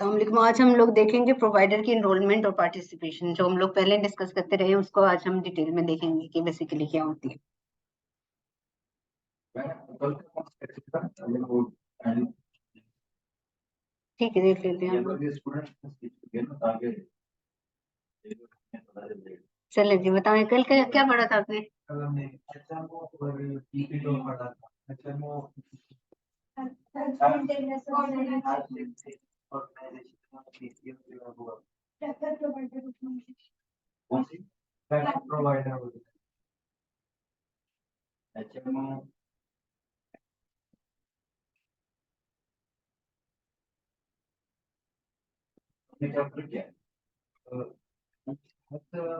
आज हम लोग देखेंगे प्रोवाइडर की एनरोलमेंट और पार्टिसिपेशन। जो हम लोग पहले डिस्कस करते रहे उसको आज हम डिटेल में देखेंगे कि बेसिकली क्या होती है। ठीक है, देख लेते हैं हम लोग। चलिए जी, बताओ कल क्या पढ़ा था आपने?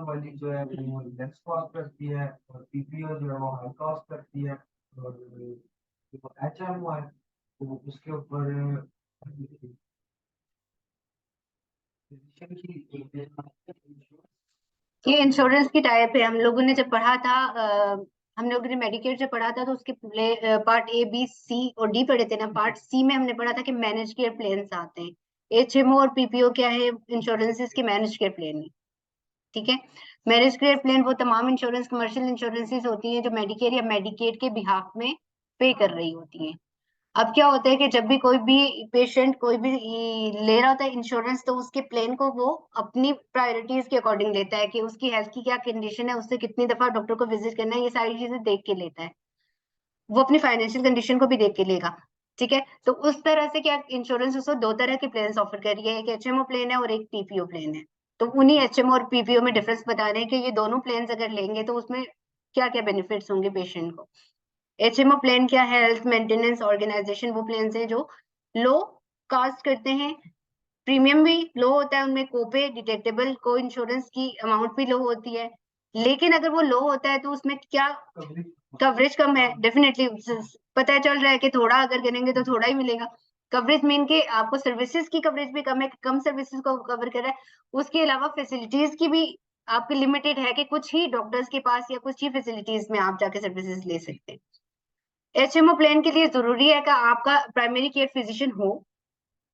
वाली जो है वो लेस कॉस्ट करती है और पीपीओ जो है वो हाई कॉस्ट करती है और जो एचएमओ है तो उसके ऊपर ये इंश्योरेंस की टाइप है। हम लोगों ने जब पढ़ा था हम लोगों ने मेडिकेयर जब पढ़ा था तो उसके पार्ट ए बी सी और डी पढ़े थे ना। पार्ट सी में हमने पढ़ा था कि मैनेज केयर प्लान्स आते हैं। एचएमओ और पीपीओ क्या है? इंश्योरेंसेस के मैनेज केयर प्लान है। ठीक है, मैनेज केयर प्लान वो तमाम इंश्योरेंस कमर्शियल इंश्योरेंसेस होती हैं जो मेडिकेयर या मेडिकेड के बिहाफ में पे कर रही होती हैं। अब क्या होता है कि जब भी कोई भी पेशेंट कोई भी ले रहा होता है इंश्योरेंस तो उसके प्लान को वो अपनी प्रायोरिटीज के अकॉर्डिंग लेता है कि उसकी हेल्थ की क्या कंडीशन है, उससे कितनी दफा डॉक्टर को विजिट करना है, ये सारी चीजें देख के लेता है। वो अपनी फाइनेंशियल कंडीशन को भी देख के लेगा। ठीक है, तो उस तरह से क्या इंश्योरेंस उसको दो तरह के प्लान ऑफर कर रही है, एक एचएमओ प्लान है और एक पीपीओ प्लान है। तो उन्हीं एचएमओ और पीपीओ में डिफरेंस बता रहे हैं कि ये दोनों प्लान अगर लेंगे तो उसमें क्या क्या बेनिफिट्स होंगे पेशेंट को। एचएमओ प्लान क्या है? हेल्थ मेंटेनेंस ऑर्गेनाइजेशन वो प्लान है जो लो कास्ट करते हैं, प्रीमियम भी लो होता है उनमें, कोपे डिटेक्टेबल को इंश्योरेंस की अमाउंट भी लो होती है। लेकिन अगर वो लो होता है तो उसमें क्या कवरेज कम है। डेफिनेटली पता चल रहा है कि थोड़ा अगर करेंगे तो थोड़ा ही मिलेगा। कवरेज मीन के आपको सर्विसेज की कवरेज भी कम है, कम सर्विसेज को कवर कर रहा है। उसके अलावा फैसिलिटीज की भी आपकी लिमिटेड है कि कुछ ही डॉक्टर्स के पास या कुछ ही फैसिलिटीज में आप जाके सर्विसेज ले सकते हैं। एचएमओ प्लान के लिए जरूरी है कि आपका प्राइमरी केयर फिजिशियन हो।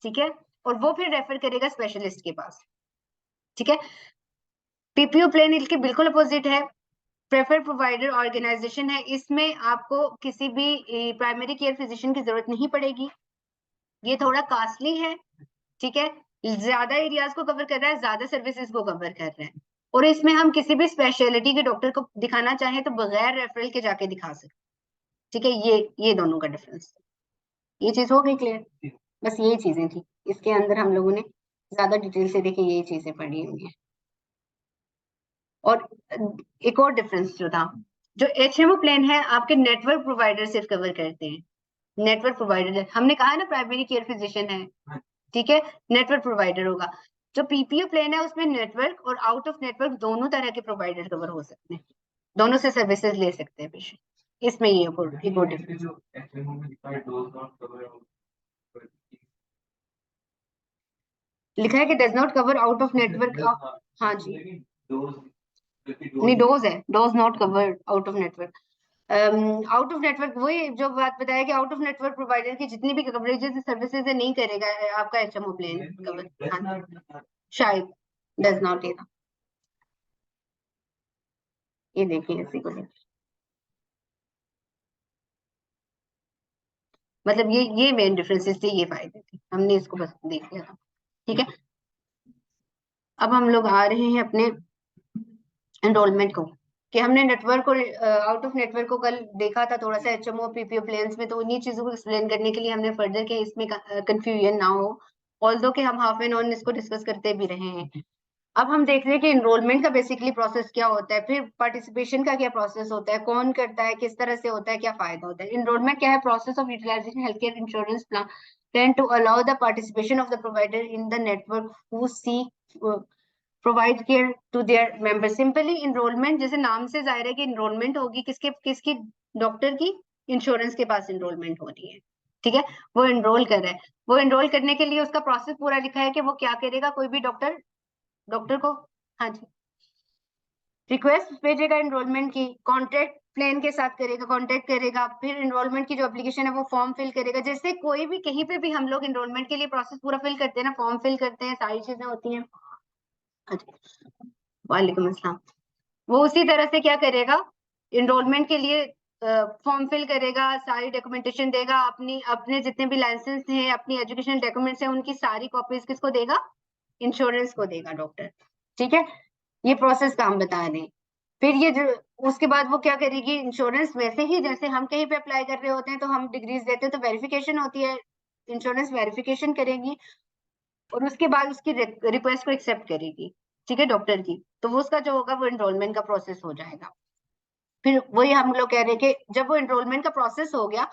ठीक है, और वो फिर रेफर करेगा स्पेशलिस्ट के पास। ठीक है, पीपीओ प्लान इसके बिल्कुल अपोजिट है, प्रेफर्ड प्रोवाइडर ऑर्गेनाइजेशन है। इसमें आपको किसी भी प्राइमरी केयर फिजिशियन की जरूरत नहीं पड़ेगी। ये थोड़ा कॉस्टली है। ठीक है, ज्यादा एरियाज को कवर कर रहा है, ज्यादा सर्विसेज को कवर कर रहा है। और इसमें हम किसी भी स्पेशलिटी के डॉक्टर को दिखाना चाहें तो बगैर रेफरल के जाके दिखा सकते। ठीक है, ये दोनों का डिफरेंस। ये चीज हो गई क्लियर? बस यही चीजें थी इसके अंदर, हम लोगों ने ज्यादा डिटेल से देखी, यही चीजें पढ़ी हुई हैं। और एक और डिफरेंस जो था, जो एचएमओ प्लान है आपके नेटवर्क प्रोवाइडर सिर्फ कवर करते हैं। नेटवर्क प्रोवाइडर हमने कहा है ना प्राइमरी केयर फिजिशियन है। ठीक है, नेटवर्क प्रोवाइडर होगा। जो पीपीओ प्लान है उसमें नेटवर्क और आउट ऑफ नेटवर्क दोनों तरह के प्रोवाइडर कवर हो सकते हैं, दोनों से सर्विसेज ले सकते हैं पेशेंट। इसमें ये एक और डिफरेंस लिखा है कि does not cover out of network. हाँ जी, नहीं डोज है, dose not cover out of network. Out of network वही जो बात बताया कि आउट ऑफ नेटवर्क प्रोवाइडर की जितनी भी कवरेजेस सर्विसेज है नहीं करेगा आपका एचएमओ प्लान कवर। हाँ शायद डज नॉट, ये देखिए इसी को देखिए। मतलब ये मेन डिफरेंसेस थे, ये फायदे थे, हमने इसको बस देख लिया था। ठीक है, अब हम लोग आ रहे हैं अपने एनरोलमेंट को, कि हमने नेटवर्क और आउट ऑफ नेटवर्क को कल देखा था थोड़ा सा एचएमओ पीपीओ प्लान्स में। तो उन्हीं चीजों को एक्सप्लेन करने के लिए हमने फर्दर के इसमें कंफ्यूजन ना हो, ऑल्दो कि हम हाफ एंड ऑन इसको डिस्कस करते भी रहे हैं। अब हम देख रहे हैं कि एनरोलमेंट का बेसिकली प्रोसेस क्या होता है, फिर पार्टिसिपेशन का क्या प्रोसेस होता है, कौन करता है, किस तरह से होता है, क्या फायदा होता है। एनरोलमेंट क्या है? Process of utilizing health care insurance plan to allow the participation of the provider in the network who seek provide care to their member. Simply enrollment जैसे नाम से जाहिर है कि इनरोलमेंट होगी किसके किसकी? डॉक्टर की इंश्योरेंस के पास इनरोलमेंट हो रही है। ठीक है, वो इनरोल कर रहा है। वो इनरोल करने के लिए उसका प्रोसेस पूरा लिखा है कि वो क्या करेगा। कोई भी डॉक्टर को, हाँ जी, रिक्वेस्ट भेजेगा एनरोलमेंट की, कॉन्ट्रैक्ट प्लेन के साथ करेगा, कांटेक्ट करेगा, फिर एनरोलमेंट की जो एप्लीकेशन है वो फॉर्म फिल करेगा। जैसे कोई भी कहीं पे भी हम लोग एनरोलमेंट के लिए प्रोसेस पूरा फिल करते हैं ना, फॉर्म फिल करते हैं, सारी चीजें होती हैं। अच्छा, वालेकुम अस्सलाम। वो उसी तरह से क्या करेगा, एनरोलमेंट के लिए फॉर्म फिल करेगा, सारी डॉक्यूमेंटेशन देगा, अपने जितने भी लाइसेंस हैं, अपनी एजुकेशनल डॉक्यूमेंट्स हैं, उनकी सारी कॉपीज किसको देगा, इंश्योरेंस को देगा डॉक्टर। ठीक है, ये प्रोसेस काम बता रहे हैं। फिर ये जो उसके बाद वो क्या करेगी, इंश्योरेंस वैसे ही जैसे हम कहीं पे अप्लाई कर रहे होते हैं तो हम डिग्रीज देते हैं तो वेरिफिकेशन होती है, इंश्योरेंस वेरिफिकेशन करेगी और उसके बाद उसकी रिक्वेस्ट को एक्सेप्ट करेगी। ठीक है, डॉक्टर की, तो वो उसका जो होगा वो एनरोलमेंट का प्रोसेस हो जाएगा। फिर वही हम लोग कह रहे हैं कि जब वो एनरोलमेंट का प्रोसेस हो गया,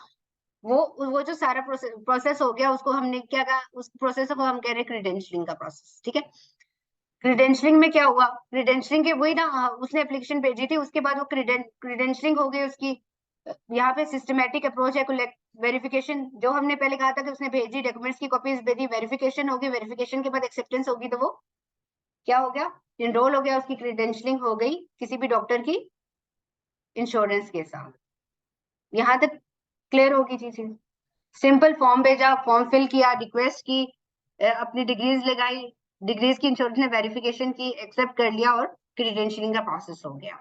वो जो सारा प्रोसेस हो गया, उसको हमने क्या कहा, उस प्रोसेस को हम कह रहे हैं क्रीडेंशियलिंग का प्रोसेस। ठीक है, क्रीडेंशियलिंग में क्या हुआ, क्रीडेंशियलिंग के वही ना, उसने एप्लीकेशन भेजी थी, उसके बाद वो क्रीडेंशियलिंग हो गई उसकी। यहाँ पे सिस्टमेटिक अप्रोच है, वेरिफिकेशन जो हमने पहले कहा था कि उसने भेजी, डॉक्यूमेंट्स की कॉपीज भेजी, वेरिफिकेशन होगी, वेरिफिकेशन के बाद एक्सेप्टेंस होगी, तो वो क्या हो गया, एनरोल हो गया, उसकी क्रीडेंशियलिंग हो गई किसी भी डॉक्टर की इंश्योरेंस के साथ। यहाँ तक क्लियर होगी चीजें। सिंपल फॉर्म भेजा, फॉर्म फिल किया, रिक्वेस्ट की, अपनी डिग्रीज लगाई, डिग्रीज की इंश्योरेंस ने वेरिफिकेशन की, एक्सेप्ट कर लिया और क्रीडेंशियलिंग का प्रोसेस हो गया।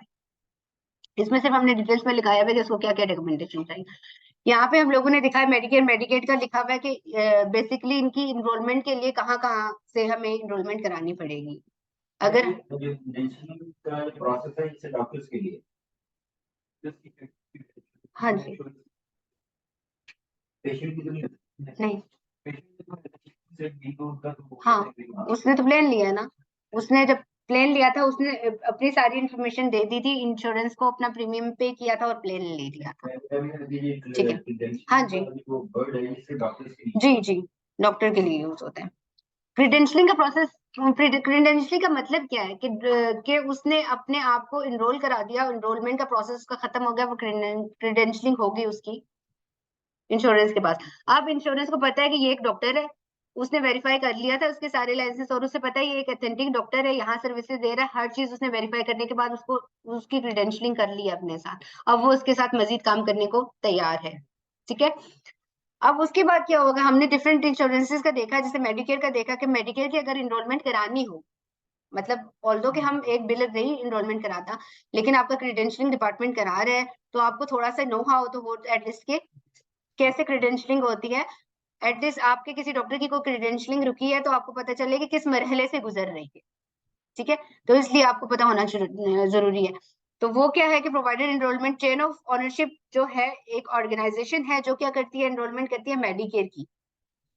इसमें सिर्फ हमने डिटेल्स में लिखाया हुआ है कि उसको क्या क्या डॉक्यूमेंटेशन चाहिए। यहाँ पे हम लोगों ने दिखाया मेडिकेयर मेडिकेट का लिखा हुआ है कि बेसिकली इनकी इनरोलमेंट के लिए कहाँ कहाँ से हमें इनरोलमेंट करानी पड़ेगी। अगर प्रोसेस है इसे डॉक्टर्स के लिए, हाँ जी, पेशेंट की तो नहीं, नहीं। हाँ, उसने तो प्लेन लिया ना, उसने जब प्लेन लिया था उसने अपनी सारी इंफॉर्मेशन दे दी थी, इंश्योरेंस को अपना प्रीमियम पे किया था और प्लेन ले लिया था। ठीक है, हाँ जी, जी जी, डॉक्टर के लिए यूज होता है। क्रीडेंशलिंग का प्रोसेस, क्रीडेंशलिंग का मतलब क्या है कि उसने अपने आप को इनरोल करा दिया, इनरोलमेंट का प्रोसेस का खत्म हो गया, वो क्रीडेंशलिंग होगी उसकी इंश्योरेंस के पास। अब इंश्योरेंस को पता है कि ये एक डॉक्टर है, उसने वेरीफाई कर लिया था उसके सारे लाइसेंस और उसे पता है ये एक ऑथेंटिक डॉक्टर है, यहाँ सर्विसेज दे रहा है, हर चीज उसने वेरीफाई करने के बाद उसको उसकी क्रीडेंशलिंग कर ली अपने साथ। अब वो उसके साथ मजीद काम करने को तैयार है। ठीक है, अब उसके बाद क्या होगा, हमने डिफरेंट इंश्योरेंसेस का देखा, जैसे मेडिकेयर का देखा कि मेडिकेयर की अगर इनरोलमेंट करानी हो, मतलब ऑल्दो कि हम एक बिलर नहीं इनरोलमेंट कराता, लेकिन आपका क्रीडेंशलिंग डिपार्टमेंट करा रहे हैं तो आपको थोड़ा सा नो हाउ तो वो एटलीस्ट के कैसे क्रीडेंशलिंग होती है, एटलीस्ट आपके किसी डॉक्टर की कोई क्रीडेंशलिंग रुकी है तो आपको पता चले कि किस मरहले से गुजर रही है। ठीक है, तो इसलिए आपको पता होना जरूरी है। तो वो क्या है कि provided enrolment chain of ownership जो है, एक ऑर्गेनाइजेशन है जो क्या करती है, एनरोलमेंट करती है मेडिकेयर की।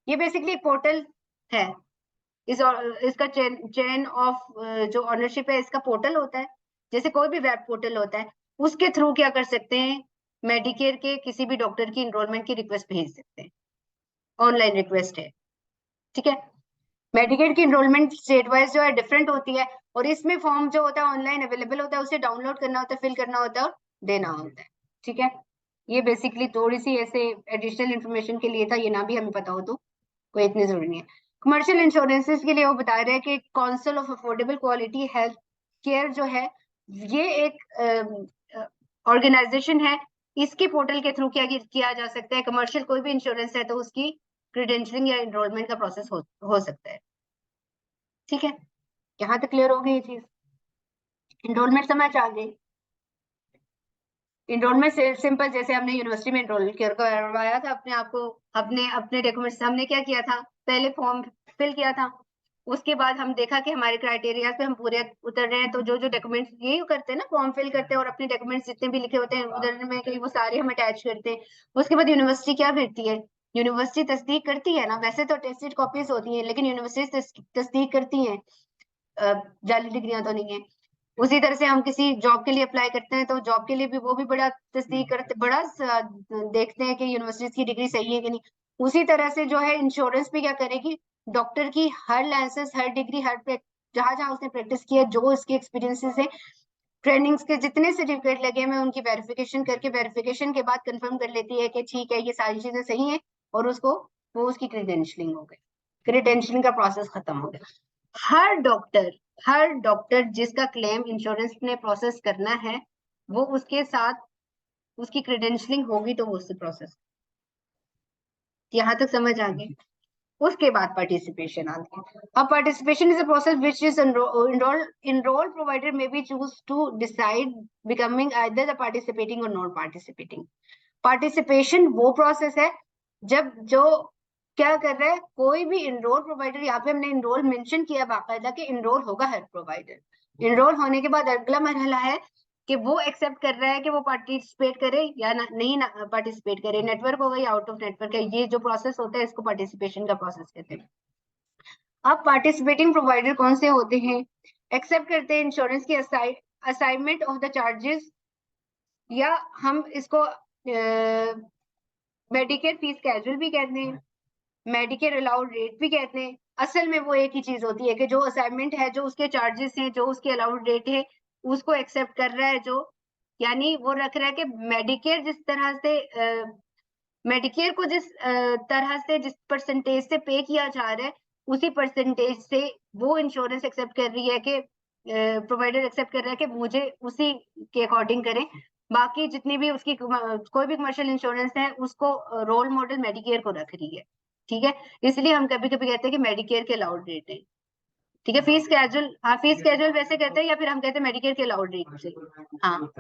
ये बेसिकली एक पोर्टल है, इसका चेन ऑफ जो ऑनरशिप है, इसका पोर्टल होता है, जैसे कोई भी वेब पोर्टल होता है, उसके थ्रू क्या कर सकते हैं, मेडिकेयर के किसी भी डॉक्टर की एनरोलमेंट की रिक्वेस्ट भेज सकते हैं, ऑनलाइन रिक्वेस्ट है। ठीक है, मेडिकेयर की एनरोलमेंट स्टेट वाइज जो है डिफरेंट होती है और इसमें फॉर्म जो होता है ऑनलाइन अवेलेबल होता है, उसे डाउनलोड करना होता है, फिल करना होता है और देना होता है। ठीक है, ये बेसिकली थोड़ी सी ऐसे एडिशनल इंफॉर्मेशन के लिए था, ये ना भी हमें पता हो तो कोई इतनी जरूरी नहीं है। कमर्शियल इंश्योरेंसेस के लिए वो बता रहे हैं कि council of affordable quality health care जो है, ये एक ऑर्गेनाइजेशन है, इसके पोर्टल के थ्रू क्या किया जा सकता है, कमर्शियल कोई भी इंश्योरेंस है तो उसकी क्रीडेंशलिंग या एनरोलमेंट का प्रोसेस हो सकता है। ठीक है, यहाँ तक क्लियर हो गई ये चीज, एनरोलमेंट समझ आ गई। एनरोलमेंट से सिंपल, जैसे हमने यूनिवर्सिटी में एनरोल करवाया था अपने आप को, अपने अपने डॉक्यूमेंट्स हमने क्या किया था, पहले फॉर्म फिल किया था, उसके बाद हम देखा कि हमारे क्राइटेरिया पे हम पूरे उतर रहे हैं, तो जो जो डॉक्यूमेंट्स यही करते हैं ना, फॉर्म फिल करते हैं और अपने डॉक्यूमेंट्स जितने भी लिखे होते हैं उधर में कहीं वो सारे हम अटैच करते हैं। उसके बाद यूनिवर्सिटी क्या करती है, यूनिवर्सिटी तस्दीक करती है ना, वैसे तो टेस्टेड कॉपीज होती है लेकिन यूनिवर्सिटी तस्दीक करती है, जाली डिग्रियां तो नहीं है। उसी तरह से हम किसी जॉब के लिए अप्लाई करते हैं तो जॉब के लिए भी वो भी बड़ा तस्दीक करते, देखते हैं कि यूनिवर्सिटी की डिग्री सही है कि नहीं। उसी तरह से जो है इंश्योरेंस भी क्या करेगी, डॉक्टर की हर लाइसेंस, हर डिग्री, जहां जहां उसने प्रैक्टिस किया, जो उसके एक्सपीरियंसेस है, ट्रेनिंग्स के जितने सर्टिफिकेट लगे हुए उनकी वेरिफिकेशन करके, वेरिफिकेशन के बाद कंफर्म कर लेती है कि ठीक है ये सारी चीजें सही है और वो उसकी क्रीडेंशलिंग हो गई, क्रीडेंशलिंग का प्रोसेस खत्म हो गया। हर डॉक्टर हर डॉक्टर जिसका क्लेम इंश्योरेंस ने प्रोसेस करना है, वो उसके साथ उसकी क्रेडेंशलिंग होगी तो वो उससे प्रोसेस। यहाँ तक समझ आ गई। उसके बाद पार्टिसिपेशन आती है। अब participation is a process which is enrolled provider may be choose to decide becoming either the participating or non participating। Participation वो प्रोसेस है जब जो क्या कर रहा है, कोई भी इनरोल प्रोवाइडर, यहाँ पे हमने इनरोल मेंशन किया बाकायदा कि इनरोल होगा हर प्रोवाइडर। इनरोल होने के बाद अगला मरहला है कि वो एक्सेप्ट कर रहा है कि वो पार्टिसिपेट करे या नहीं पार्टिसिपेट करे, नेटवर्क होगा या आउट ऑफ नेटवर्क है। ये जो प्रोसेस होता है इसको पार्टिसिपेशन का प्रोसेस कहते हैं। अब पार्टिसिपेटिंग प्रोवाइडर कौन से होते हैं? एक्सेप्ट करते हैं इंश्योरेंस की असाइनमेंट ऑफ द चार्जेस, या हम इसको मेडिकेयर फीस कैजुअल भी कहते हैं, मेडिकेयर अलाउड रेट भी कहते हैं। असल में वो एक ही चीज होती है कि जो असाइनमेंट है, जो उसके चार्जेस हैं, जो उसके अलाउड रेट है, उसको एक्सेप्ट कर रहा है जो, यानी वो रख रहा है कि मेडिकेयर जिस तरह से मेडिकेयर को जिस तरह से जिस परसेंटेज से पे किया जा रहा है उसी परसेंटेज से वो इंश्योरेंस एक्सेप्ट कर रही है कि प्रोवाइडर एक्सेप्ट कर रहा है कि मुझे उसी के अकॉर्डिंग करें। बाकी जितनी भी उसकी कोई भी कमर्शियल इंश्योरेंस है उसको रोल मॉडल मेडिकेयर को रख रही है। ठीक है, इसलिए हम कभी कभी कहते हैं कि मेडिकेयर के अलाउड रेट है। ठीक है, फीस कैजुअल, हाँ फीस कैजुअल वैसे कहते हैं, या फिर हम कहते हैं मेडिकेयर के अलाउड रेट से। हाँ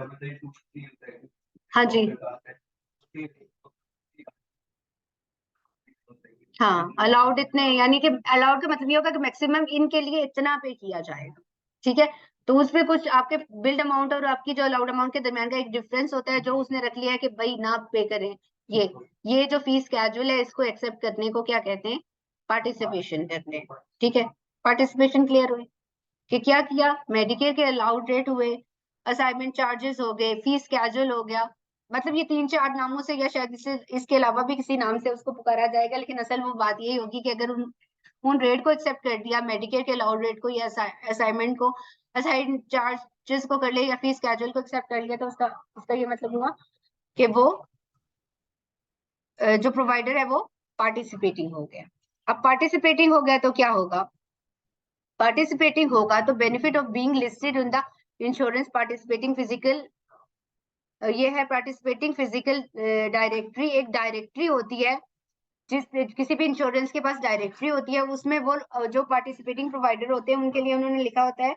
हाँ जी, हाँ अलाउड इतने, यानी कि अलाउड का मतलब ये होगा कि मैक्सिमम इनके लिए इतना पे किया जाएगा। ठीक है, तो उसमें कुछ आपके बिल्ड अमाउंट और आपकी जो अलाउड अमाउंट के दरमियान का एक डिफरेंस होता है जो उसने रख लिया है कि भाई ना पे करें। ये जो फीस कैजुअल है इसको एक्सेप्ट करने को क्या कहते हैं? पार्टिसिपेशन करते हैं। ठीक है, पार्टिसिपेशन क्लियर हुई कि क्या किया? मेडिकेयर के अलाउड रेट हुए, असाइनमेंट चार्जेस हो गए, फीस कैजुअल हो गया। मतलब ये 3-4 नामों से या शायद इसके अलावा भी किसी नाम से उसको पुकारा जाएगा, लेकिन असल वो बात यही होगी कि अगर उन रेट को एक्सेप्ट कर दिया, मेडिकेयर के अलाउड रेट को या असाइनमेंट को, असाइन चार्जेस को कर लिया या फीस कैजुअल को एक्सेप्ट कर लिया, तो उसका ये मतलब हुआ कि वो जो प्रोवाइडर है वो पार्टिसिपेटिंग हो गया। अब पार्टिसिपेटिंग हो गया तो क्या होगा? पार्टिसिपेटिंग होगा तो benefit of being listed in the insurance participating physical, ये है पार्टिसिपेटिंग फिजिकल डायरेक्टरी। एक डायरेक्टरी होती है जिस किसी भी इंश्योरेंस के पास डायरेक्टरी होती है, उसमें वो जो पार्टिसिपेटिंग प्रोवाइडर होते हैं उनके लिए उन्होंने लिखा होता है,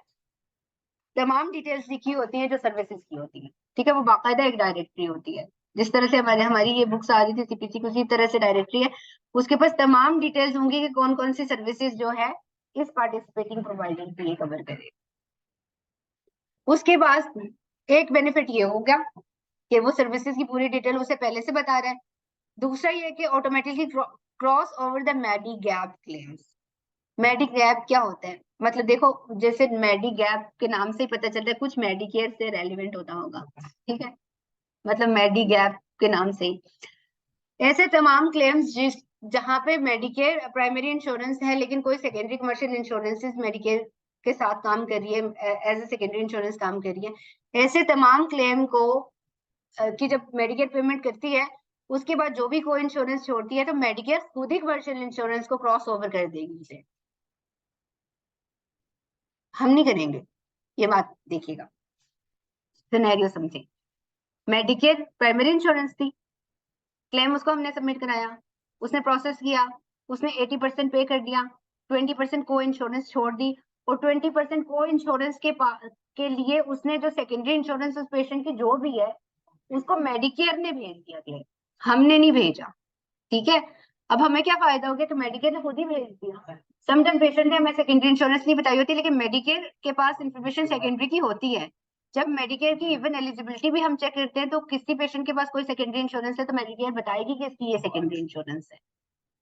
तमाम डिटेल्स लिखी होती है जो सर्विसेज की होती है। ठीक है, वो बाकायदा एक डायरेक्टरी होती है। जिस तरह से हमारी ये बुक्स आ रही थी सीपीसी की, उसी तरह से डायरेक्टरी है। उसके पास तमाम डिटेल्स होंगी कि कौन कौन सी सर्विसेज जो है इस पार्टिसिपेटिंग प्रोवाइडर के लिए कवर करे। उसके बाद एक बेनिफिट ये हो गया कि वो सर्विसेज की पूरी डिटेल उसे पहले से बता रहा है। दूसरा ये कि automatically cross over the Medigap claims. Medigap क्या होता है? मतलब देखो, जैसे मेडी गैप के नाम से ही पता चलता है कुछ मेडिकेयर से रेलिवेंट होता होगा। ठीक है, मतलब मेडी गैप के नाम से ही ऐसे तमाम क्लेम्स जहां पे मेडिकेयर प्राइमरी इंश्योरेंस है लेकिन कोई सेकेंडरी कमर्शियल इंश्योरेंसेस मेडिकेयर के साथ काम कर रही है, एज ए सेकेंडरी इंश्योरेंस काम कर रही है, ऐसे तमाम क्लेम को कि जब मेडिकेयर पेमेंट करती है उसके बाद जो भी कोई इंश्योरेंस छोड़ती है तो मेडिकेयर खुद ही कमर्शियल इंश्योरेंस को क्रॉस ओवर कर देगी उसे। हम नहीं करेंगे, ये बात देखिएगा, सिनेरियो समझे। मेडिकेयर प्राइमरी इंश्योरेंस थी, क्लेम उसको हमने सबमिट कराया, उसने प्रोसेस किया, उसने 80% पे कर दिया, 20% को इंश्योरेंस छोड़ दी, और 20% को इंश्योरेंस के लिए उसने जो सेकेंडरी इंश्योरेंस उस पेशेंट की जो भी है उसको मेडिकेयर ने भेज दिया क्लेम, हमने नहीं भेजा। ठीक है, अब हमें क्या फायदा हो गया कि मेडिकेयर ने खुद ही भेज दिया। समटाइम पेशेंट ने हमें सेकेंडरी इंश्योरेंस नहीं बताई होती, लेकिन मेडिकेयर के पास इंफॉर्मेशन सेकेंडरी की होती है। जब मेडिकेयर की इवन एलिजिबिलिटी भी हम चेक करते हैं तो किसी पेशेंट के पास कोई सेकेंडरी इंश्योरेंस है तो मेडिकेयर बताएगी कि इसकी ये सेकेंडरी इंश्योरेंस है।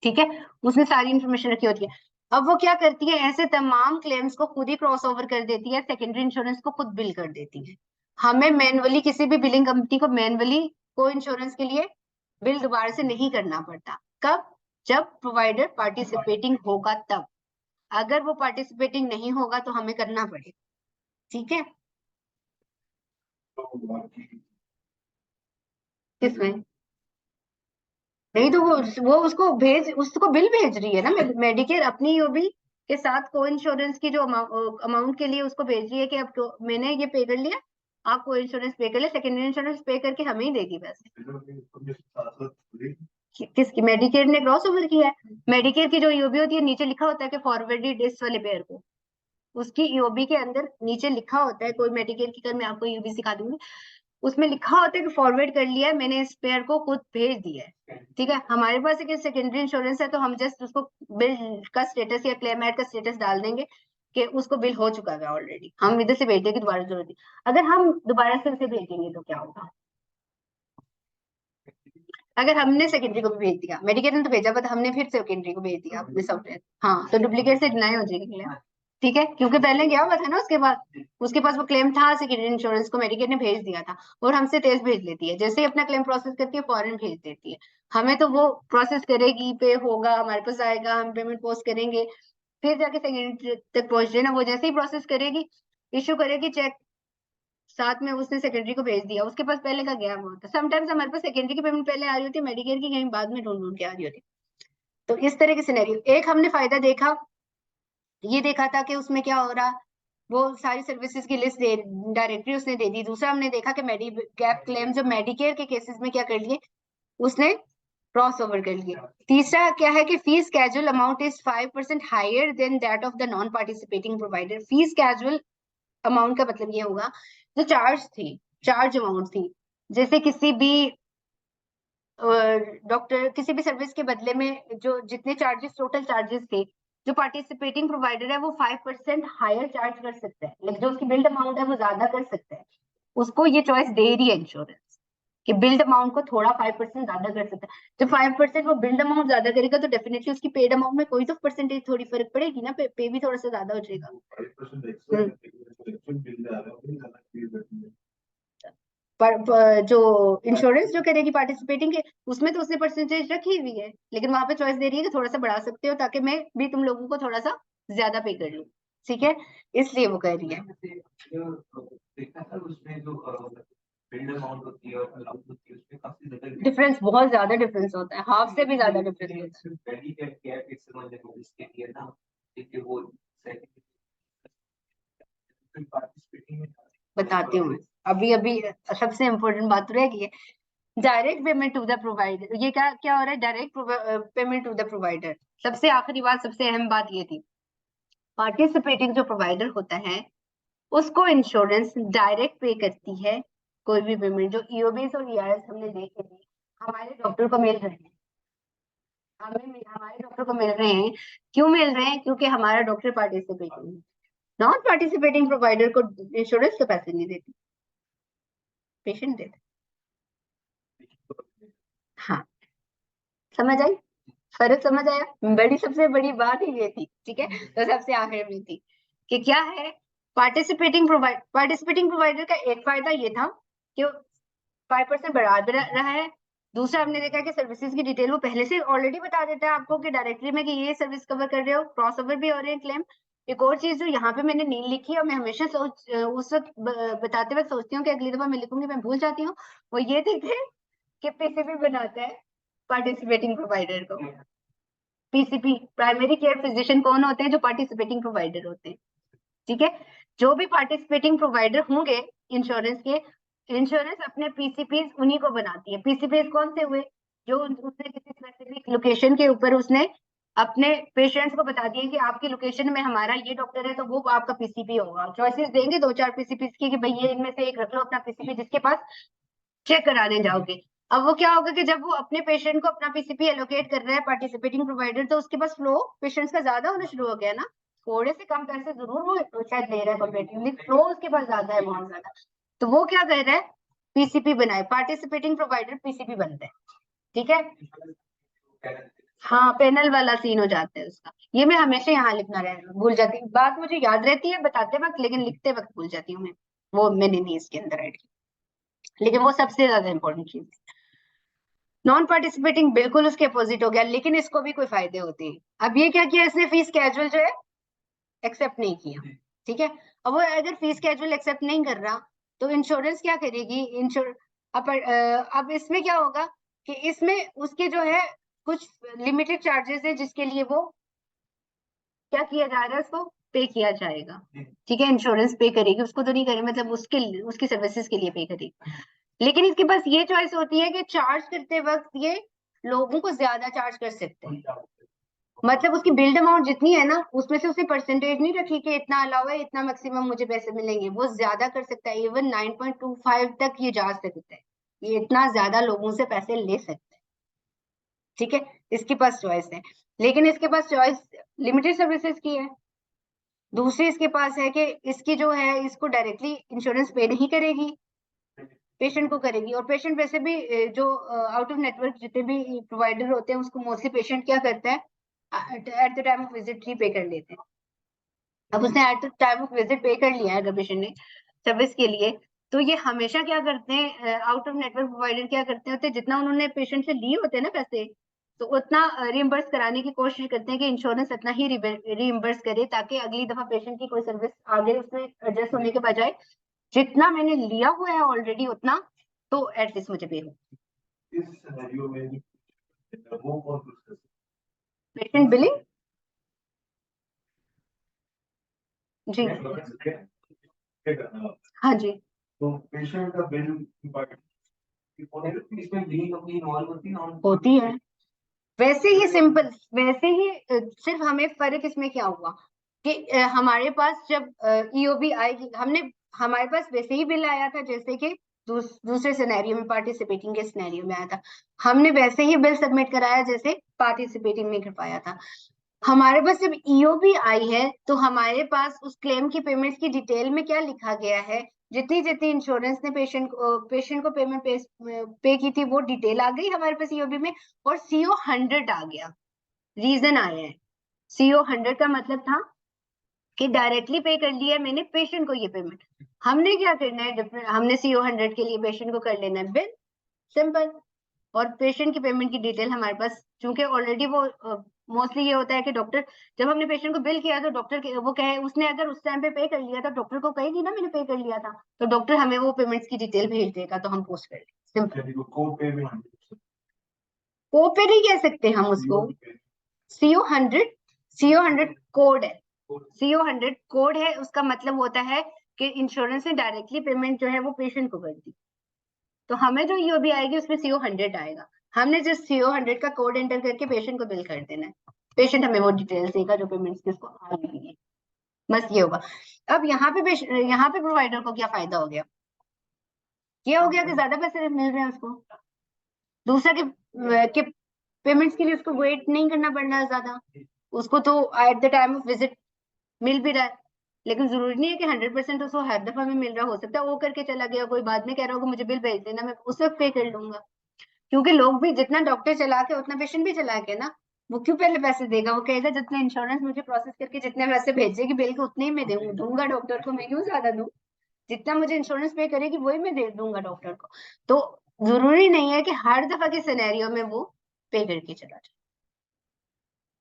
ठीक है, उसने सारी इंफॉर्मेशन रखी होती है। अब वो क्या करती है, ऐसे तमाम क्लेम्स को खुद ही क्रॉस ओवर कर देती है, सेकेंडरी इंश्योरेंस को खुद बिल कर देती है। हमें मैनुअली किसी भी बिलिंग कंपनी को मैनुअली को इंश्योरेंस के लिए बिल दोबारा से नहीं करना पड़ता। कब? जब प्रोवाइडर पार्टिसिपेटिंग होगा तब। अगर वो पार्टिसिपेटिंग नहीं होगा तो हमें करना पड़ेगा। ठीक है, किसमें? नहीं तो वो उसको बिल भेज रही है ना, मेडिकेयर अपनी ओबी के साथ को इंश्योरेंस की जो अमाउंट के लिए उसको भेज रही है कि अब तो मैंने ये पे कर लिया, आप कोई इंश्योरेंस पे कर ले, सेकेंडरी इंश्योरेंस पे करके हमें ही देगी पैसे। किसकी? मेडिकेयर ने क्रॉस ओवर किया है। मेडिकेयर की जो ईओबी होती है नीचे लिखा होता है कि फॉरवर्डेड इस वाले पेयर को, उसकी ईओबी के अंदर नीचे लिखा होता है, कोई मेडिकेयर की, कल मैं आपको ईओबी सिखा दूंगी, उसमें लिखा होता है कि फॉरवर्ड कर लिया है मैंने, इस पेयर को खुद भेज दिया है। ठीक है, हमारे पास एक सेकेंडरी इंश्योरेंस है तो हम जस्ट उसको बिल का स्टेटस या क्लेम ऐड का स्टेटस डाल देंगे कि उसको बिल हो चुका है ऑलरेडी, हम इधर से भेज देंगे, दोबारा जरूरत नहीं। अगर हम दोबारा से उसे भेजेंगे तो क्या होगा? अगर हमने सेकेंडरी को भी भेज दिया, मेडिकेयर ने तो भेजा बट हमने फिर सेकेंडरी को भेज दिया अपने सॉफ्टवेयर, हाँ, तो डुप्लीकेट से डिनाई हो जाएगी क्लेम। ठीक है, क्योंकि पहले क्या हुआ था ना, उसके पास वो क्लेम था सेकेंडरी इंश्योरेंस को, मेडिकेयर ने भेज दिया था और हमसे तेज भेज लेती है, जैसे ही अपना क्लेम प्रोसेस करती है फौरन भेज देती है हमें, तो वो प्रोसेस करेगी, पे होगा, हमारे पास आएगा, हम पेमेंट पोस्ट करेंगे, फिर जाके सेकेंडरी तक पहुंच जाए ना, वो जैसे ही प्रोसेस करेगी, इश्यू करेगी चेक, साथ में उसने सेकेंडरी को भेज दिया, उसके पास पहले का गया हुआ होता है। समटाइम्स हमारे पास सेकेंडरी की पेमेंट पहले आ रही होती है, मेडिकेयर की कहीं बाद में ढूंढ ढूंढ के आ रही होती है। तो इस तरह के सिनेरियो, एक हमने फायदा देखा, ये देखा था कि उसमें क्या हो रहा, वो सारी सर्विसेज की लिस्ट डायरेक्टरी उसने दे दी। दूसरा हमने देखा कि मेडी गैप क्लेम जो मेडिकेयर के केसेस में क्या कर लिए, उसने क्रॉस ओवर कर लिए। तीसरा क्या है कि fees casual amount is 5% higher than that of the non participating provider. Fees casual amount का मतलब ये होगा जो चार्ज अमाउंट थी, जैसे किसी भी डॉक्टर किसी भी सर्विस के बदले में जो जितने चार्जेस, टोटल चार्जेस थे, जो पार्टिसिपेटिंग प्रोवाइडर है वो 5% हायर चार्ज कर सकता है, लेकिन जो उसकी बिल्ड अमाउंट है वो ज्यादा कर सकता है। उसको ये चॉइस दे रही है इंश्योरेंस कि बिल्ड अमाउंट को थोड़ा 5% ज्यादा कर सकता है। जब 5% वो बिल्ड अमाउंट ज्यादा करेगा तो डेफिनेटली उसकी पेड अमाउंट में कोई तो परसेंटेज थोड़ी फर्क पड़ेगी ना, पे भी थोड़ा सा ज्यादा हो जाएगा। जो इंश्योरेंस जो करेगी पार्टिसिपेटिंग के, उसमें तो उसने परसेंटेज रखी हुई है, लेकिन वहां पे चॉइस दे रही है कि थोड़ा सा बढ़ा सकते हो ताकि मैं भी तुम लोगों को थोड़ा सा ज्यादा पे कर लूं। ठीक है, इसलिए वो कह रही है। डिफरेंस बहुत ज्यादा डिफरेंस होता है, हाफ से भी ज्यादा डिफरेंस बताती हूँ मैं। अभी अभी सबसे इम्पोर्टेंट बात रह गई है, direct payment to the provider. ये क्या क्या हो रहा है, direct payment to the provider. सबसे आखिरी बात, सबसे अहम बात ये थी, पार्टिसिपेटिंग जो प्रोवाइडर होता है उसको इंश्योरेंस डायरेक्ट पे करती है कोई भी पेमेंट। जो ईओबीस और ईआरएस हमने देखे थे, हमारे डॉक्टर को मिल रहे हैं, हमारे डॉक्टर को मिल रहे हैं, क्यों मिल रहे हैं? क्योंकि हमारा डॉक्टर पार्टिसिपेटिंग है। नॉन पार्टिसिपेटिंग प्रोवाइडर को इंश्योरेंस के पैसे नहीं देती, पेशेंट देते। हाँ, समझ आई? फर्क समझ आया? बड़ी सबसे बड़ी बात ही ये थी। ठीक है, तो सबसे आखिर में थी कि क्या है, पार्टिसिपेटिंग प्रोवाइडर का एक फायदा ये था कि 5% बढ़ा भी रहा है। दूसरा हमने देखा कि सर्विसेज की डिटेल वो पहले से ऑलरेडी बता देता है आपको कि डायरेक्टरी में कि ये सर्विस कवर कर रहे हो, क्रॉस ओवर भी हो रहे हैं क्लेम। एक और चीज जो यहाँ पे मैंने नहीं लिखी और मैं हमेशा उस वक्त बताते वक्त सोचती हूँ कि अगली दफा मैं लिखूंगी, मैं भूल जाती हूँ, वो ये थी कि पीसीपी बनाता है पार्टिसिपेटिंग प्रोवाइडर को। पीसीपी प्राइमरी केयर फिजिशियन कौन होते हैं? जो पार्टिसिपेटिंग प्रोवाइडर होते हैं। ठीक है, जो भी पार्टिसिपेटिंग प्रोवाइडर होंगे इंश्योरेंस के, इंश्योरेंस अपने पीसीपीज उन्हीं को बनाती है। पीसीपीज कौन से हुए? जो उसने किसी स्पेसिफिक लोकेशन के ऊपर उसने अपने पेशेंट्स को बता दिया कि आपकी लोकेशन में हमारा ये डॉक्टर है तो वो आपका पीसीपी होगा। चॉइसेस देंगे दो चार पीसीपीज की कि भाई ये इनमें से एक रख लो अपना पीसीपी जिसके पास चेक कराने जाओगे। अब वो क्या होगा कि जब वो अपने पेशेंट को अपना पीसीपी एलोकेट कर रहा है पार्टिसिपेटिंग प्रोवाइडर, तो उसके पास फ्लो पेशेंट्स का ज्यादा होना शुरू हो गया ना। थोड़े से कम पैसे जरूर वो शायद ले रहा है कंपेरेटिवली, फ्लो उसके पास ज्यादा है, बहुत ज्यादा। तो वो क्या कर रहा है, पीसीपी बनाए, पार्टिसिपेटिंग प्रोवाइडर पीसीपी बनते हैं। ठीक है, हाँ, पैनल वाला सीन हो जाता है उसका। ये मैं हमेशा यहाँ लिखना भूल जाती हूँ, बात मुझे याद रहती है बताते वक्त, लेकिन लिखते वक्त भूल जाती हूँ मैं। वो मैंने नहीं इसके अंदर ऐड की, लेकिन वो सबसे ज्यादा इंपॉर्टेंट चीज। नॉन पार्टिसिपेटिंग बिल्कुल उसके अपोजिट हो गया, लेकिन इसको भी कोई फायदे होते हैं। अब ये क्या किया इसने, फीस कैजुअल जो है एक्सेप्ट नहीं किया। ठीक है, अब वो अगर फीस कैजुअल एक्सेप्ट नहीं कर रहा तो इंश्योरेंस क्या करेगी, अब इसमें क्या होगा कि इसमें उसके जो है कुछ लिमिटेड चार्जेस है जिसके लिए वो क्या किया जा रहा है, उसको पे किया जाएगा, ठीक है, इंश्योरेंस पे करेगी, उसको तो नहीं करेगी, मतलब उसकी सर्विसेज के लिए पे करेगी। लेकिन इसके पास ये चॉइस होती है कि चार्ज करते वक्त ये लोगों को ज्यादा चार्ज कर सकते हैं, मतलब उसकी बिल्ड अमाउंट जितनी है ना उसमें से उसने परसेंटेज नहीं रखी कि इतना अलावा है, इतना मैक्सिमम मुझे पैसे मिलेंगे, वो ज्यादा कर सकता है, इवन 9.25 तक ये जा सकता है, ये इतना ज्यादा लोगों से पैसे ले सकता है, ठीक है, इसके पास चॉइस है। लेकिन इसके पास चॉइस लिमिटेड सर्विसेज की है। दूसरी इसके पास है कि इसकी जो है इसको डायरेक्टली इंश्योरेंस पे नहीं करेगी, पेशेंट को करेगी, और पेशेंट वैसे भी जो आउट ऑफ नेटवर्क जितने भी प्रोवाइडर होते हैं उसको मोस्टली पेशेंट क्या करता है, at the time of visit ही पे कर लेते हैं। अब उसने at the time of visit pay कर लिया है अगर पेशेंट ने सर्विस के लिए, तो ये हमेशा क्या करते हैं, आउट ऑफ नेटवर्क प्रोवाइडर क्या करते होते हैं, जितना उन्होंने पेशेंट से लिए होते हैं ना पैसे, तो उतना रिइम्बर्स कराने की कोशिश करते हैं कि इंश्योरेंस इतना ही रिइम्बर्स करे, ताकि अगली दफा पेशेंट की कोई सर्विस आगे उसमें एडजस्ट होने के बजाय जितना मैंने लिया हुआ है ऑलरेडी उतना तो एटलीस्ट मुझे पे हो। इस सिनेरियो में वो कौन प्रोसेस पेशेंट बिलिंग, जी क्या करना है? हाँ जी, तो पेशेंट का बिल इसमें बिलिंग अपनी इन्वॉल्व होती है ना? होती है। वैसे ही सिंपल, वैसे ही सिर्फ हमें फर्क इसमें क्या हुआ कि हमारे पास जब ईओबी आएगी, हमारे पास वैसे ही बिल आया था जैसे कि दूसरे सिनेरियो में, पार्टिसिपेटिंग के सिनेरियो में आया था, हमने वैसे ही बिल सबमिट कराया जैसे पार्टिसिपेटिंग में करवाया था। हमारे पास जब ईओबी आई है तो हमारे पास उस क्लेम की पेमेंट की डिटेल में क्या लिखा गया है, जितनी जितनी इंश्योरेंस ने पेशेंट को पेमेंट पे की थी वो डिटेल आ गई हमारे पास ईओबी में, और सीओ 100 आ गया, रीजन आया है। सीओ 100 का मतलब था कि डायरेक्टली पे कर लिया मैंने पेशेंट को ये पेमेंट, हमने क्या करना है, हमने सीओ 100 के लिए पेशेंट को कर लेना है बिल, सिंपल, और पेशेंट की पेमेंट की डिटेल हमारे पास, चूंकि ऑलरेडी वो मोस्टली ये होता है कि डॉक्टर, जब हमने पेशेंट को बिल किया तो डॉक्टर वो कहे, उसने अगर उस टाइम पे कर लिया था डॉक्टर को कहेगी ना मैंने पे कर लिया था, तो डॉक्टर हमें वो पेमेंट्स की डिटेल भेज देगा तो हम पोस्ट कर लेंगे, सिंपल। को पे नहीं कह सकते हम उसको, सीओ 100, सीओ 100 कोड है, सीओ 100 कोड है, उसका मतलब होता है कि इंश्योरेंस ने डायरेक्टली पेमेंट जो है वो पेशेंट को कर दी, तो हमें जो ईओबी आएगी उसमें सीओ 100 आएगा, हमने जिस सीओ 100 का कोड एंटर करके पेशेंट को बिल कर देना है, पेशेंट हमें वो डिटेल्स देगा जो पेमेंट्स किसको आ रही है, बस ये होगा। अब यहाँ पे प्रोवाइडर को क्या फायदा हो गया, ये हो गया कि ज्यादा पैसे मिल रहे हैं उसको, दूसरा कि पेमेंट्स के लिए उसको वेट नहीं करना पड़ रहा है ज्यादा, उसको तो at the time of visit मिल भी रहा है, लेकिन जरूरी नहीं है कि 100% उसको हर दफा में मिल रहा, हो सकता है वो करके चला गया, कोई बाद में कह रहा होगा मुझे बिल भेज देना, मैं उस वक्त पे कर लूंगा, क्योंकि लोग भी जितना डॉक्टर चला के उतना पेशेंट भी चला के ना, वो क्यों पहले पैसे देगा, वो कहेगा जितना इंश्योरेंस मुझे प्रोसेस करके जितने पैसे भेजेगी बिल के उतने ही मैं दूंगा डॉक्टर को, मैं क्यों ज्यादा दूं, जितना मुझे इंश्योरेंस पे करेगी वही मैं दे दूंगा डॉक्टर को, तो जरूरी नहीं है कि हर दफा के सिनेरियो में वो पे करके चला जाए।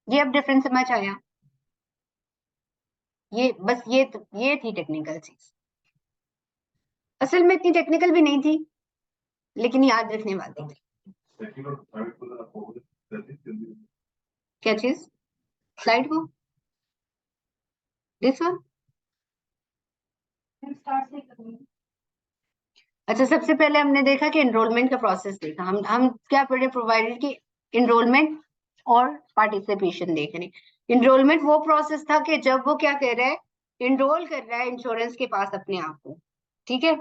ये अब डिफरेंस समझ आया, ये बस ये थी टेक्निकल चीज, असल में इतनी टेक्निकल भी नहीं थी लेकिन याद रखने वाली थी। क्या चीज, स्लाइड को, दिस वन, अच्छा सबसे पहले हमने देखा कि एनरोलमेंट का प्रोसेस देखा, हम क्या पढ़े, प्रोवाइडर की एनरोलमेंट और पार्टिसिपेशन देख रहे। एनरोलमेंट वो प्रोसेस था कि जब वो क्या कर रहा है, एनरोल कर रहा है इंश्योरेंस के पास अपने आप को, ठीक है,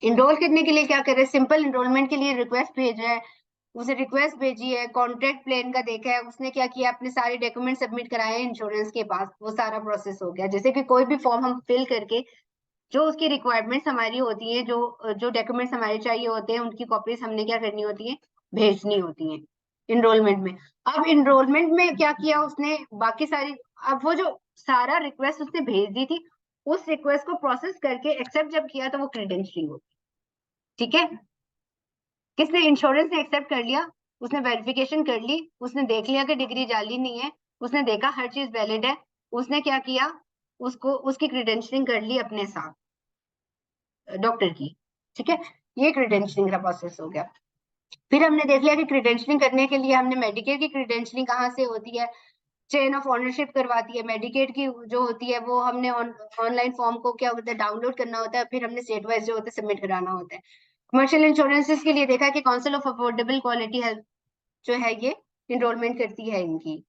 एनरोल करने के लिए क्या कर रहा है, सिंपल एनरोलमेंट के लिए रिक्वेस्ट भेज रहा है, उसे रिक्वेस्ट भेजी है, कॉन्ट्रैक्ट प्लान का देखा है, उसने क्या किया, अपने सारे डॉक्यूमेंट सबमिट कराए हैं इंश्योरेंस के पास, वो सारा प्रोसेस हो गया, जैसे कि कोई भी फॉर्म हम फिल करके जो उसकी रिक्वायरमेंट्स हमारी होती है, जो जो डॉक्यूमेंट्स हमारे चाहिए होते हैं उनकी कॉपीज हमने क्या करनी होती है, भेजनी होती है इनरोलमेंट में। अब इनरोलमेंट में क्या किया उसने, बाकी सारी, अब वो जो सारा रिक्वेस्ट उसने भेज दी थी उस रिक्वेस्ट को प्रोसेस करके एक्सेप्ट जब किया तो वो क्रेडेंशियलिंग होगी, ठीक है, किसने, इंश्योरेंस ने एक्सेप्ट कर लिया, उसने वेरिफिकेशन कर ली, उसने देख लिया कि डिग्री जाली नहीं है, उसने देखा हर चीज वैलिड है, उसने क्या किया, उसको उसकी क्रेडेंशियलिंग कर ली अपने साथ डॉक्टर की, ठीक है, ये क्रेडेंशियलिंग का प्रोसेस हो गया। फिर हमने देख लिया कि क्रेडेंशियलिंग करने के लिए हमने मेडिकेयर की क्रेडेंशियलिंग कहाँ से होती है, चेन ऑफ ऑनरशिप करवाती है। मेडिकेड की जो होती है वो हमने ऑनलाइन फॉर्म को क्या होता है डाउनलोड करना होता है, फिर हमने स्टेट वाइज जो होता है सबमिट कराना होता है। कमर्शियल इंश्योरेंसेस के लिए देखा कि council of affordable quality health जो है ये इनरोलमेंट करती है, इनकी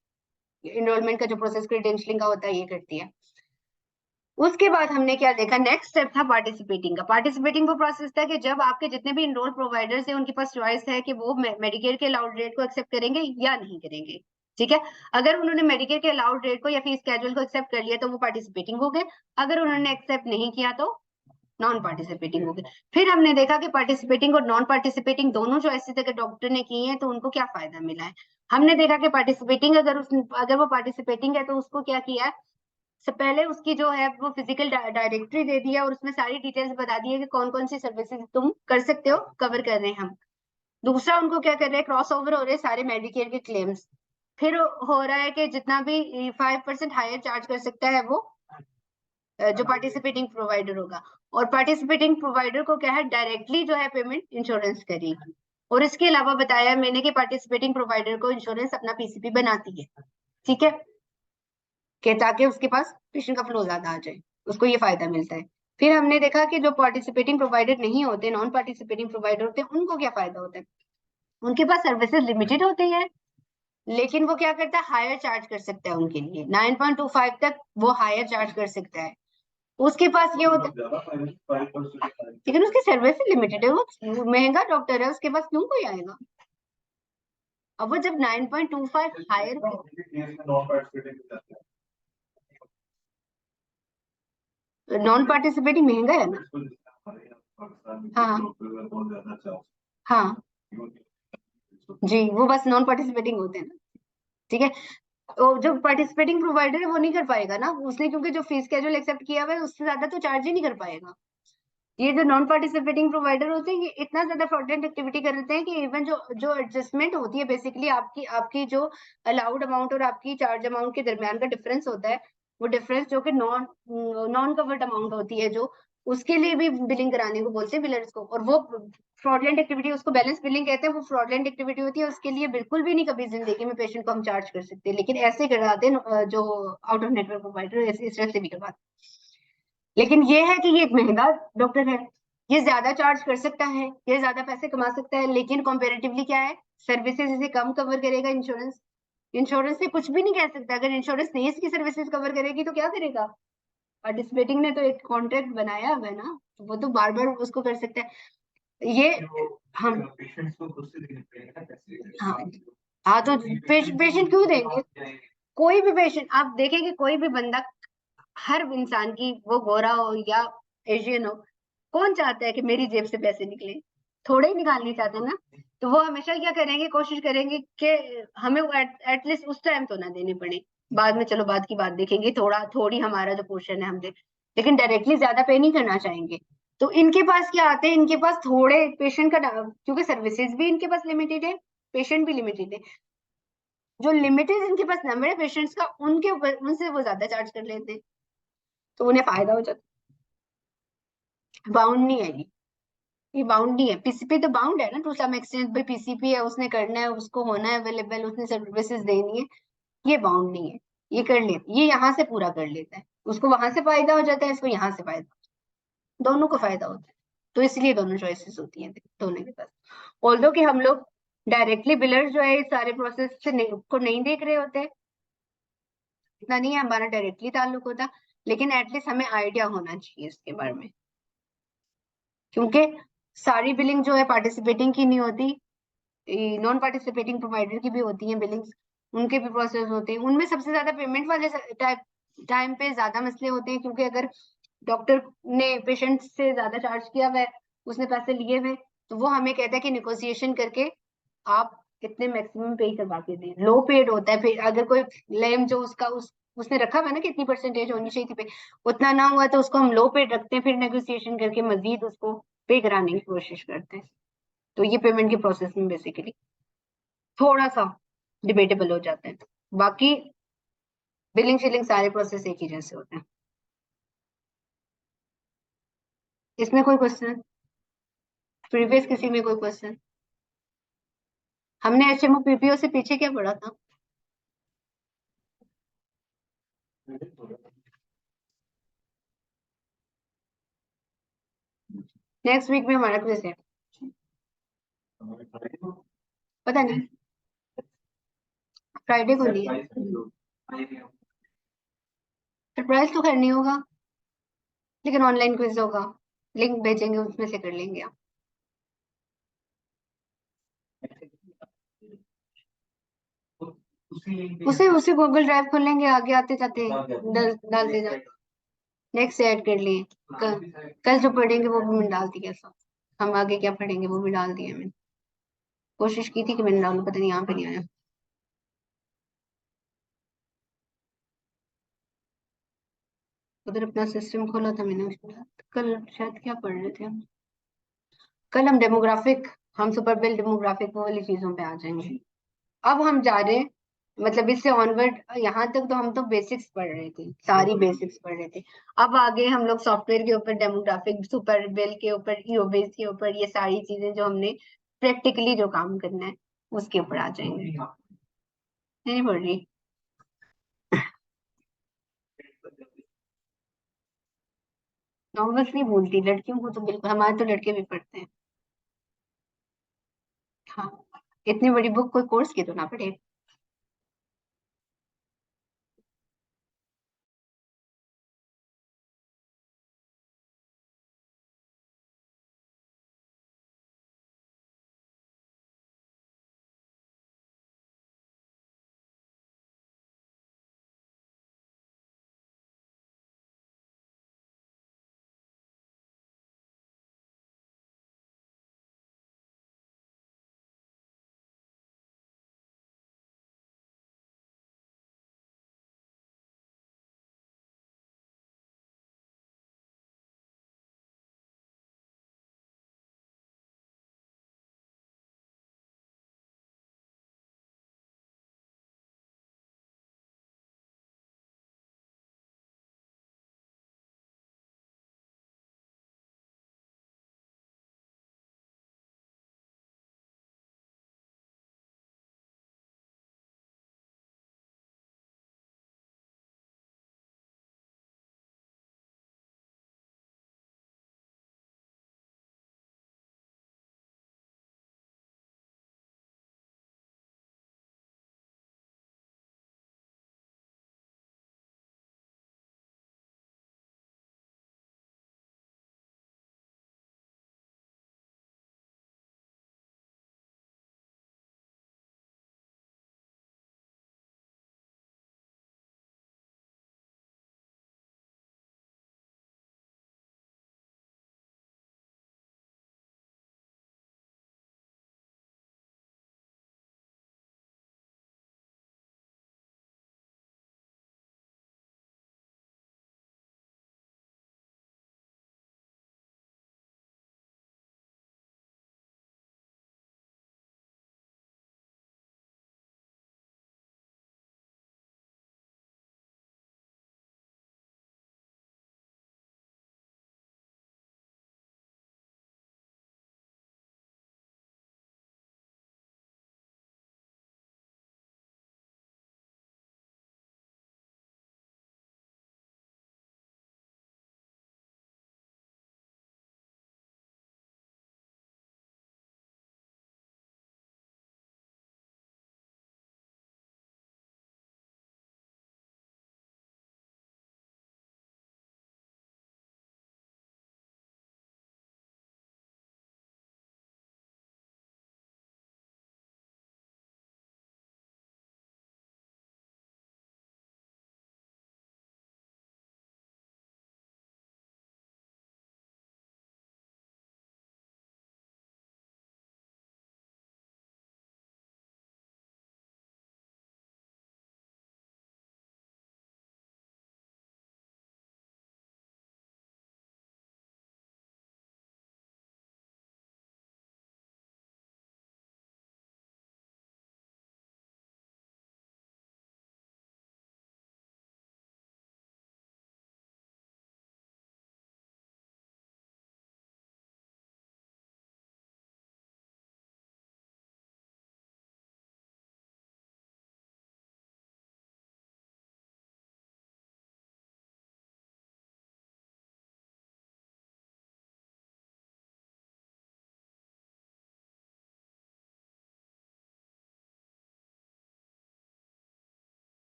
इनरोलमेंट का जो प्रोसेस क्रेडेंशलिंग का होता है ये करती है। उसके बाद हमने क्या देखा, नेक्स्ट स्टेप था पार्टिसिपेटिंग का। पार्टिसिपेटिंग वो प्रोसेस था कि जब आपके जितने भी इनरोल प्रोवाइडर्स हैं उनके पास चॉइस है कि वो मेडिकेयर के अलाउड रेट को एक्सेप्ट करेंगे या नहीं करेंगे। ठीक है, अगर उन्होंने मेडिकेयर के अलाउड रेट को या फीस स्केड्यूल को एक्सेप्ट कर लिया तो वो पार्टिसिपेटिंग हो गए, अगर उन्होंने एक्सेप्ट नहीं किया तो नॉन पार्टिसिपेटिंग हो गए। फिर हमने देखा कि पार्टिसिपेटिंग और नॉन पार्टिसिपेटिंग दोनों चॉइसेस अगर डॉक्टर ने की है तो उनको क्या फायदा मिला है। हमने देखा कि पार्टिसिपेटिंग अगर वो पार्टिसिपेटिंग है तो उसको क्या किया है, से पहले उसकी जो है वो फिजिकल डायरेक्टरी दे दी है और उसमें सारी डिटेल्स बता दी है कि कौन कौन सी सर्विसेज तुम कर सकते हो, कवर कर रहे हैं हम। दूसरा उनको क्या कर रहे हैं, क्रॉस ओवर हो रहे हैं सारे मेडिकेयर के क्लेम्स। फिर हो रहा है कि जितना भी 5% हायर चार्ज कर सकता है वो जो पार्टिसिपेटिंग प्रोवाइडर होगा, और पार्टिसिपेटिंग प्रोवाइडर को क्या है डायरेक्टली जो है पेमेंट इंश्योरेंस करेगी। और इसके अलावा बताया मैंने कि पार्टिसिपेटिंग प्रोवाइडर को इंश्योरेंस अपना पीसीपी बनाती है। ठीक है, कि ताकि उसके पास पेशेंट का फ्लो ज्यादा आ जाए, उसको ये फायदा मिलता है। फिर हमने देखा कि जो पार्टिसिपेटिंग प्रोवाइडर नहीं होते, नॉन पार्टिसिपेटिंग प्रोवाइडर होते हैं, उनको क्या फायदा होता है, उनके पास सर्विसेज लिमिटेड होती है, लेकिन वो क्या करता है हायर चार्ज कर सकता है उनके लिए 9.25 तक वो हायर चार्ज कर सकता है। उसके पास ये होता है लेकिन उसकी सर्विस लिमिटेड है, वो महंगा डॉक्टर है, उसके पास क्यों कोई आएगा। अब वो जब 9.25 हायर नॉन पार्टिसिपेटिंग महंगा है ना। हाँ हाँ जी, वो बस नॉन पार्टिसिपेटिंग होते हैं ना। ठीक है, तो जो पार्टिसिपेटिंग प्रोवाइडर है वो नहीं कर पाएगा ना, उसने क्योंकि जो फीस स्केड्यूल एक्सेप्ट किया हुआ है उससे ज्यादा तो चार्ज ही नहीं कर पाएगा। ये जो नॉन पार्टिसिपेटिंग प्रोवाइडर होते हैं ये इतना ज्यादा फ्रॉडलेंट एक्टिविटी कर देते हैं कि इवन जो जो एडजस्टमेंट होती है बेसिकली आपकी आपकी जो अलाउड अमाउंट और आपकी चार्ज अमाउंट के दरमियान का डिफरेंस होता है, वो डिफरेंस जो कि नॉन नॉन कवर्ड अमाउंट होती है जो, उसके लिए भी बिलिंग कराने को बोलते हैं बिलर्स को, और वो फ्रॉडलेंट एक्टिविटी, उसको बैलेंस बिलिंग कहते हैं। वो फ्रॉडलेंट एक्टिविटी होती है, उसके लिए बिल्कुल भी नहीं कभी जिंदगी में पेशेंट को हम चार्ज कर सकते, लेकिन ऐसे करवाते हैं जो आउट ऑफ नेटवर्क प्रोवाइडर इस तरह से भी करवाते। लेकिन ये है कि ये एक महंगा डॉक्टर है, ये ज्यादा चार्ज कर सकता है, ये ज्यादा पैसे कमा सकता है, लेकिन कंपैरेटिवली क्या है, सर्विसेज इसे कम कवर करेगा। इंश्योरेंस इंश्योरेंस से कुछ भी नहीं कह सकता, अगर इंश्योरेंस नहीं इसकी सर्विसेज कवर करेगी तो क्या करेगा। पार्टिसिपेटिंग ने तो एक कॉन्ट्रैक्ट बनाया हुआ है ना, तो वो तो बार बार उसको कर सकता है। ये हम हाँ हाँ, तो पेशेंट क्यों देंगे, कोई भी पेशेंट आप देखेंगे, कोई भी बंदा, हर इंसान की, वो गोरा हो या एशियन हो, कौन चाहता है कि मेरी जेब से पैसे निकले, थोड़े ही निकालने चाहते हैं ना। तो वो हमेशा क्या करेंगे, कोशिश करेंगे कि हमें एटलीस्ट उस टाइम तो ना देने पड़े, बाद में चलो बाद की बात देखेंगे, थोड़ा थोड़ी हमारा जो पोर्शन है हम दे, लेकिन डायरेक्टली ज्यादा पे नहीं करना चाहेंगे। तो इनके पास क्या आते हैं, इनके पास थोड़े पेशेंट का क्योंकि सर्विसेज भी इनके पास लिमिटेड है, पेशेंट भी लिमिटेड है, जो लिमिटेड इनके पास नंबर है पेशेंट्स का, उनके ऊपर उनसे वो ज्यादा चार्ज कर लेते हैं, तो उन्हें फायदा हो जाता है। बाउंड नहीं है ये बाउंड नहीं है, पीसीपी तो बाउंड है ना टू सम एक्सटेंट, भाई पीसीपी है, उसने करना है, उसको होना है अवेलेबल, उसने सर्विसेज देनी है। ये बाउंड नहीं है, ये कर ले, ये यहाँ से पूरा कर लेता है, उसको वहां से फायदा हो जाता है, इसको यहाँ से फायदा, दोनों को फायदा होता है। तो इसलिए दोनों चॉइसेस होती हैं दोनों के पास। ऑल्दो कि हम लोग डायरेक्टली बिलर जो है इस सारे प्रोसेस से को नहीं देख रहे होते, इतना नहीं है हमारा डायरेक्टली ताल्लुक होता, लेकिन एटलीस्ट हमें आइडिया होना चाहिए इसके बारे में, क्योंकि सारी बिलिंग जो है पार्टिसिपेटिंग की नहीं होती, नॉन पार्टिसिपेटिंग प्रोवाइडर की भी होती हैं बिलिंग्स, उनके भी प्रोसेस होते हैं, उनमें सबसे ज्यादा पेमेंट वाले टाइप टाइम पे ज्यादा मसले होते हैं, क्योंकि अगर डॉक्टर ने पेशेंट से ज्यादा चार्ज किया हुआ है, उसने पैसे लिए हुए, तो वो हमें कहता है कि निगोशिएशन करके आप कितने मैक्सिमम पे करवा के दें, लो पेड होता है। फिर अगर कोई लेम जो उसने रखा हुआ है ना कितनी परसेंटेज होनी चाहिए थी पे, उतना ना हुआ तो उसको हम लो पेड रखते हैं, फिर नेगोशिएशन करके मजीद उसको पे कराने की कोशिश करते हैं। तो ये पेमेंट के प्रोसेस में बेसिकली थोड़ा सा डिबेटेबल हो जाता है, बाकी बिलिंग शिलिंग सारे प्रोसेस एक ही जैसे होते हैं। इसमें कोई क्वेश्चन, प्रीवियस किसी में कोई क्वेश्चन। हमने एचएमओ पीपीओ से पीछे क्या पढ़ा था, नेक्स्ट वीक में हमारा क्विज है, पता नहीं, फ्राइडे को नहीं है। सरप्राइज तो खैर नहीं होगा, लेकिन ऑनलाइन क्विज होगा, लिंक भेजेंगे, उसमें से कर लेंगे आप। उसे उसे गूगल ड्राइव खोल लेंगे, आगे आते जाते डालते जाते, नेक्स्ट ऐड कर लिए। कल जो पढ़ेंगे वो भी मैंने डाल दिया सब, हम आगे क्या पढ़ेंगे वो भी डाल दिया मैंने, कोशिश की थी कि मैंने डालू, पता नहीं यहाँ पे नहीं आया। उधर अपना सिस्टम खोला था मैंने, उसमें कल शायद क्या पढ़ रहे थे हम, कल हम डेमोग्राफिक, हम सुपर बिल डेमोग्राफिक वो वाली चीजों पे आ जाएंगे। अब हम जा रहे हैं, मतलब इससे ऑनवर्ड, यहाँ तक तो हम तो बेसिक्स पढ़ रहे थे, सारी बेसिक्स पढ़ रहे थे। अब आगे हम लोग सॉफ्टवेयर के ऊपर, डेमोग्राफिक, सुपर बिल के ऊपर, ईओबेस के ऊपर, ये सारी चीजें जो हमने प्रैक्टिकली जो काम करना है उसके ऊपर आ जाएंगे। नहीं पढ़ रही, नॉवेल्स नहीं भूलती, लड़कियों को तो बिल्कुल, हमारे तो लड़के भी पढ़ते हैं। हाँ, इतनी बड़ी बुक कोई कोर्स की तो ना पढ़े।